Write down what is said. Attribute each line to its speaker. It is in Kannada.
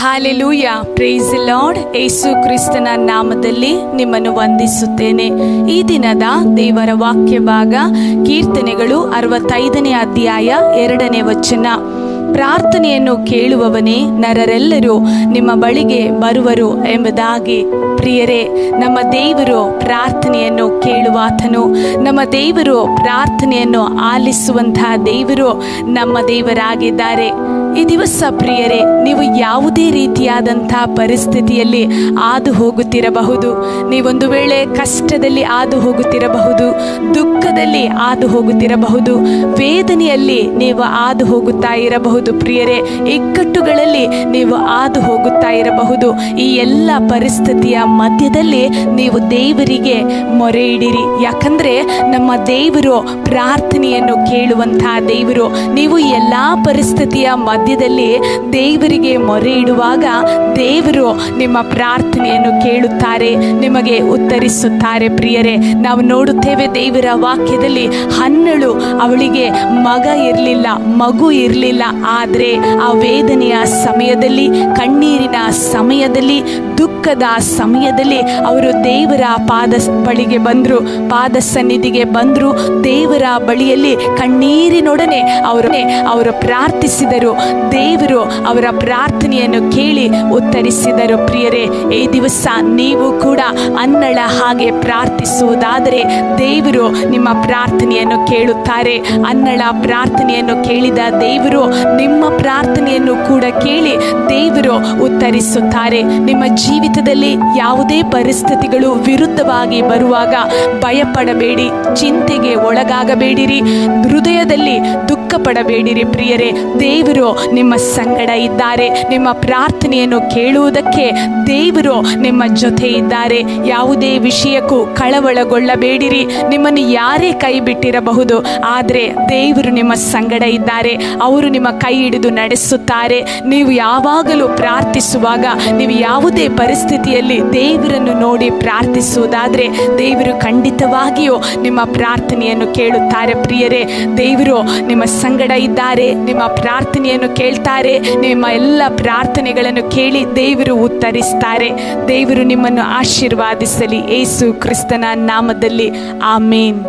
Speaker 1: Hallelujah, praise the lord. Yesu ಕ್ರಿಸ್ತನ ನಾಮದಲ್ಲಿ ನಿಮ್ಮನ್ನು ವಂದಿಸುತ್ತೇನೆ. ಈ ದಿನದ ದೇವರ ವಾಕ್ಯ ಭಾಗ ಕೀರ್ತನೆಗಳು 65ನೇ ಅಧ್ಯಾಯ 2ನೇ ವಚನ. ಪ್ರಾರ್ಥನೆಯನ್ನು ಕೇಳುವವನೇ, ನರರೆಲ್ಲರೂ ನಿಮ್ಮ ಬಳಿಗೆ ಬರುವರು ಎಂಬುದಾಗಿ. ಪ್ರಿಯರೇ, ನಮ್ಮ ದೇವರು ಪ್ರಾರ್ಥನೆಯನ್ನು ಕೇಳುವಾತನು. ನಮ್ಮ ದೇವರು ಪ್ರಾರ್ಥನೆಯನ್ನು ಆಲಿಸುವಂತಹ ದೇವರು ನಮ್ಮ ದೇವರಾಗಿದ್ದಾರೆ. ಈ ದಿವಸ ಪ್ರಿಯರೇ, ನೀವು ಯಾವುದೇ ರೀತಿಯಾದಂತಹ ಪರಿಸ್ಥಿತಿಯಲ್ಲಿ ಹಾದು ಹೋಗುತ್ತಿರಬಹುದು. ನೀವೊಂದು ವೇಳೆ ಕಷ್ಟದಲ್ಲಿ ಹಾದು ಹೋಗುತ್ತಿರಬಹುದು, ದುಃಖದಲ್ಲಿ ಹಾದು ಹೋಗುತ್ತಿರಬಹುದು, ವೇದನೆಯಲ್ಲಿ ನೀವು ಹಾದು ಹೋಗುತ್ತಾ ಇರಬಹುದು. ಪ್ರಿಯರೇ, ಇಕ್ಕಟ್ಟುಗಳಲ್ಲಿ ನೀವು ಹಾದು ಹೋಗುತ್ತಾ ಇರಬಹುದು. ಈ ಎಲ್ಲ ಪರಿಸ್ಥಿತಿಯ ಮಧ್ಯದಲ್ಲಿ ನೀವು ದೇವರಿಗೆ ಮೊರೆ ಇಡಿರಿ. ಯಾಕಂದ್ರೆ ನಮ್ಮ ದೇವರು ಪ್ರಾರ್ಥನೆಯನ್ನು ಕೇಳುವಂತಹ ದೇವರು. ನೀವು ಎಲ್ಲ ಪರಿಸ್ಥಿತಿಯ ಮಧ್ಯದಲ್ಲಿ ದೇವರಿಗೆ ಮೊರೆ ಇಡುವಾಗ ದೇವರು ನಿಮ್ಮ ಪ್ರಾರ್ಥನೆಯನ್ನು ಕೇಳುತ್ತಾರೆ, ನಿಮಗೆ ಉತ್ತರಿಸುತ್ತಾರೆ. ಪ್ರಿಯರೇ, ನಾವು ನೋಡುತ್ತೇವೆ ದೇವರ ವಾಕ್ಯದಲ್ಲಿ, ಹನ್ನಳು ಅವಳಿಗೆ ಮಗು ಇರಲಿಲ್ಲ. ಆದರೆ ಆ ವೇದನೆಯ ಸಮಯದಲ್ಲಿ, ಕಣ್ಣೀರಿನ ಸಮಯದಲ್ಲಿ, ದುಃಖದ ಸಮಯದಲ್ಲಿ ಅವರು ದೇವರ ಬಳಿಗೆ ಬಂದರು, ಪಾದ ಸನ್ನಿಧಿಗೆ ಬಂದರು. ದೇವರ ಬಳಿಯಲ್ಲಿ ಕಣ್ಣೀರಿನೊಡನೆ ಅವರು ಪ್ರಾರ್ಥಿಸಿದರು. ದೇವರು ಅವರ ಪ್ರಾರ್ಥನೆಯನ್ನು ಕೇಳಿ ಉತ್ತರಿಸಿದರು. ಪ್ರಿಯರೇ, ಈ ದಿವಸ ನೀವು ಕೂಡ ಅನ್ನಳ ಹಾಗೆ ಪ್ರಾರ್ಥಿಸುವುದಾದರೆ ದೇವರು ನಿಮ್ಮ ಪ್ರಾರ್ಥನೆಯನ್ನು ಕೇಳುತ್ತಾರೆ. ಅನ್ನಳ ಪ್ರಾರ್ಥನೆಯನ್ನು ಕೇಳಿದ ದೇವರು ನಿಮ್ಮ ಪ್ರಾರ್ಥನೆಯನ್ನು ಕೂಡ ಕೇಳಿ ದೇವರು ಉತ್ತರಿಸುತ್ತಾರೆ. ನಿಮ್ಮ ಜೀವಿತದಲ್ಲಿ ಯಾವುದೇ ಪರಿಸ್ಥಿತಿಗಳು ವಿರುದ್ಧವಾಗಿ ಬರುವಾಗ ಭಯಪಡಬೇಡಿ, ಚಿಂತೆಗೆ ಒಳಗಾಗಬೇಡಿರಿ, ಹೃದಯದಲ್ಲಿ ದುಃಖ ಪಡಬೇಡಿರಿ. ಪ್ರಿಯರೇ, ದೇವರು ನಿಮ್ಮ ಸಂಗಡ ಇದ್ದಾರೆ. ನಿಮ್ಮ ಪ್ರಾರ್ಥನೆಯನ್ನು ಕೇಳುವುದಕ್ಕೆ ದೇವರು ನಿಮ್ಮ ಜೊತೆ ಇದ್ದಾರೆ. ಯಾವುದೇ ವಿಷಯಕ್ಕೂ ಕಳವಳಗೊಳ್ಳಬೇಡಿರಿ. ನಿಮ್ಮನ್ನು ಯಾರೇ ಕೈ ಬಿಟ್ಟಿರಬಹುದು, ಆದರೆ ದೇವರು ನಿಮ್ಮ ಸಂಗಡ ಇದ್ದಾರೆ. ಅವರು ನಿಮ್ಮ ಕೈ ಹಿಡಿದು ನಡೆಸುತ್ತಾರೆ. ನೀವು ಯಾವಾಗಲೂ ಪ್ರಾರ್ಥಿಸುವಾಗ, ನೀವು ಯಾವುದೇ ಪರಿಸ್ಥಿತಿಯಲ್ಲಿ ದೇವರನ್ನು ನೋಡಿ ಪ್ರಾರ್ಥಿಸುವುದಾದರೆ ದೇವರು ಖಂಡಿತವಾಗಿಯೂ ನಿಮ್ಮ ಪ್ರಾರ್ಥನೆಯನ್ನು ಕೇಳುತ್ತಾರೆ. ಪ್ರಿಯರೇ, ದೇವರು ನಿಮ್ಮ ಸಂಗಡ ಇದ್ದಾರೆ, ನಿಮ್ಮ ಪ್ರಾರ್ಥನೆಯನ್ನು ಕೇಳ್ತಾರೆ. ನಿಮ್ಮ ಎಲ್ಲ ಪ್ರಾರ್ಥನೆಗಳನ್ನು ಕೇಳಿ ದೇವರು ಉತ್ತರಿಸ್ತಾರೆ. ದೇವರು ನಿಮ್ಮನ್ನು ಆಶೀರ್ವಾದಿಸಲಿ. ಯೇಸು ಕ್ರಿಸ್ತನ ನಾಮದಲ್ಲಿ ಆಮೇನ್.